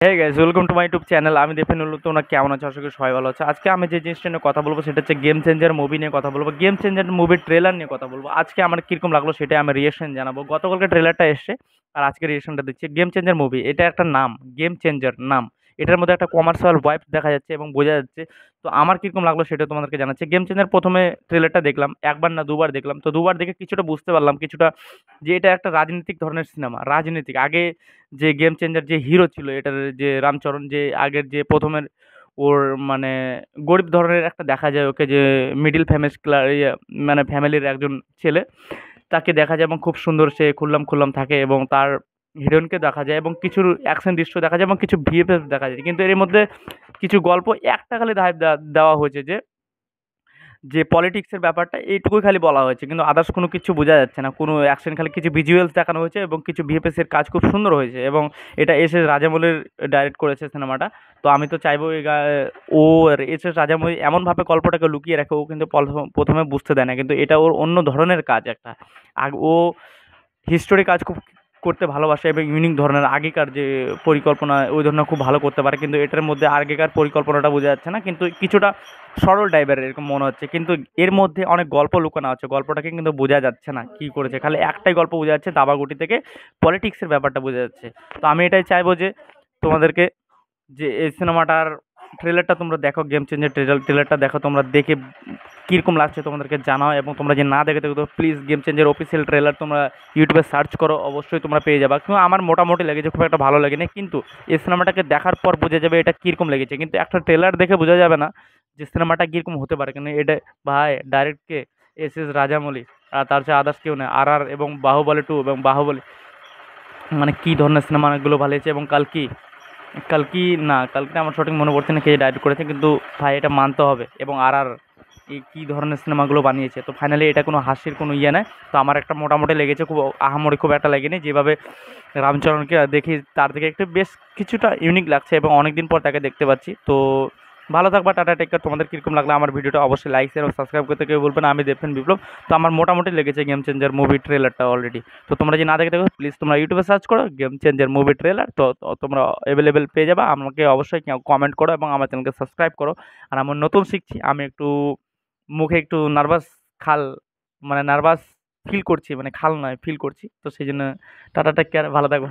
Hey guys, welcome to my YouTube channel. আমি দেফিনুল। তোমরা কেমন আছো? আশা করি সবাই ভালো আছে। আজকে আমি যে জিনিসটা নিয়ে কথা বলবো সেটা হচ্ছে গেম চেঞ্জার মুভি নিয়ে কথা বলবো। গেম চেঞ্জার মুভির ট্রেলার নিয়ে কথা বলবো। আজকে আমার কীরকম লাগলো সেটাই আমি রিয়েকশন জানাবো। গতকালকে ট্রেলারটা এসছে আর আজকে রিয়েকশনটা দিচ্ছি। গেম চেঞ্জার মুভি, এটা একটা নাম, গেম চেঞ্জার নাম। এটার মধ্যে একটা কমার্শিয়াল ভাইব দেখা যাচ্ছে এবং বোঝা যাচ্ছে। তো আমার কীরকম লাগলো সেটা তোমাদেরকে জানাচ্ছি। গেম চেঞ্জার প্রথমে ট্রেলারটা দেখলাম, একবার না দুবার দেখলাম। তো দুবার দেখে কিছুটা বুঝতে পারলাম, কিছুটা যে এটা একটা রাজনীতিক ধরনের সিনেমা। রাজনীতিক আগে যে গেম চেঞ্জার যে হিরো ছিল এটার, যে রামচরণ, যে আগের যে প্রথমের ওর মানে গরিব ধরনের একটা দেখা যায় ওকে, যে মিডিল ফ্যামিলি মানে ফ্যামিলির একজন ছেলে, তাকে দেখা যায় এবং খুব সুন্দর সে খুল্লাম খুল্লাম থাকে এবং তার হিরোইনকে দেখা যায় এবং কিছু অ্যাকশন দৃশ্য দেখা যায় এবং কিছু ভিএফএক্স দেখা যায়। কিন্তু এর মধ্যে কিছু গল্প একটা খালি দেওয়া হয়েছে যে পলিটিক্সের ব্যাপারটা এইটুকুই খালি বলা হয়েছে, কিন্তু আদার্স কোনো কিছু বোঝা যাচ্ছে না। কোনো অ্যাকশন, খালি কিছু ভিজুয়ালস দেখানো হয়েছে এবং কিছু ভিএফএক্স এর কাজ খুব সুন্দর হয়েছে এবং এটা এস.এস. রাজামৌলির ডাইরেক্ট করেছে সিনেমাটা। তো আমি তো চাইবো ও আর এস.এস. রাজামৌলি এমনভাবে গল্পটাকে লুকিয়ে রাখে, ও কিন্তু প্রথমে বুঝতে দেয় না, কিন্তু এটা ওর অন্য ধরনের কাজ একটা। ও হিস্টোরি কাজ খুব করতে ভালোবাসে এবং ইউনিক ধরনের আগেকার যে পরিকল্পনা ওই ধরনের খুব ভালো করতে পারে, কিন্তু এটার মধ্যে আগেকার পরিকল্পনাটা বোঝা যাচ্ছে না, কিন্তু কিছুটা সরল টাইপের এরকম মনে হচ্ছে। কিন্তু এর মধ্যে অনেক গল্প লুকানো আছে, গল্পটাকে কিন্তু বোঝা যাচ্ছে না কী করেছে। খালি একটাই গল্প বোঝা যাচ্ছে, দাবাগুটি থেকে পলিটিক্সের ব্যাপারটা বোঝা যাচ্ছে। তো আমি এটাই চাইবো যে তোমাদেরকে, যে এই সিনেমাটার ট্রেলারটা তোমরা দেখো, গেম চেঞ্জার ট্রেলারটা দেখো, তোমরা দেখে কীরকম লাগছে তোমাদেরকে জানাও। এবং তোমরা যে না দেখে থাকো তো please game changer official trailer তোমরা ইউটিউবে সার্চ করো, অবশ্যই তোমরা পেয়ে যাবে। কিন্তু আমার মোটামুটি লেগেছে, খুব একটা ভালো লাগেনি, কিন্তু এই সিনেমাটাকে দেখার পর বোঝা যাবে এটা কীরকম লেগেছে। কিন্তু একটা ট্রেলার দেখে বোঝা যাবে না যে সিনেমাটা কীরকম হতে পারে, কিন্তু এটা ভাই ডাইরেক্ট কে, এস.এস. রাজামৌলি। আর তার চেয়ে আদার্স কেউ নেই। আর এবং বাহুবলী 2 এবং বাহুবলী, মানে কী ধরনের সিনেমাগুলো ভালো হয়েছে। এবং কালকি না, কালকে আমার সঠিক মনে পড়ছে না কে ডাইরেক্ট করেছে, কিন্তু ভাই এটা মানতে হবে। এবং এই কী ধরনের সিনেমাগুলো বানিয়েছে। তো ফাইনালি এটা কোনো হাসির কোনো ইয়ে নয়। তো আমার একটা মোটামুটি লেগেছে, খুব আহামরি খুব একটা লাগেনি। যেভাবে রামচরণকে দেখি তার থেকে একটু বেশ কিছুটা ইউনিক লাগছে এবং অনেক দিন পর তাকে দেখতে পাচ্ছি। তো ভালো থাকবা, টাটা, টেক কেয়ার। তোমাদের কীরকম লাগলো আমার ভিডিওটা অবশ্যই লাইক শেয়ার এবং সাবস্ক্রাইব করতে কেউ বলবেন। আমি দেবসেন বিপ্লব। তো আমার মোটামুটি লেগেছে গেম চেঞ্জার মুভি ট্রেলারটা অলরেডি। তো তোমরা যে না দেখে থাকো প্লিজ তোমরা ইউটিউবে সার্চ করো গেম চেঞ্জার মুভি ট্রেলার। তো তোমরা অ্যাভেলেবেল পেয়ে যাবে। আমাকে অবশ্যই কমেন্ট করো এবং আমার চ্যানেলকে সাবস্ক্রাইব করো। আর আমি নতুন শিখছি, আমি একটু মুখে একটু নার্ভাস, খাল মানে নার্ভাস ফিল করছি, মানে খাল নয় ফিল করছি। তো সেই জন্য টাটা, টেক কেয়ার, ভালো থাকবা।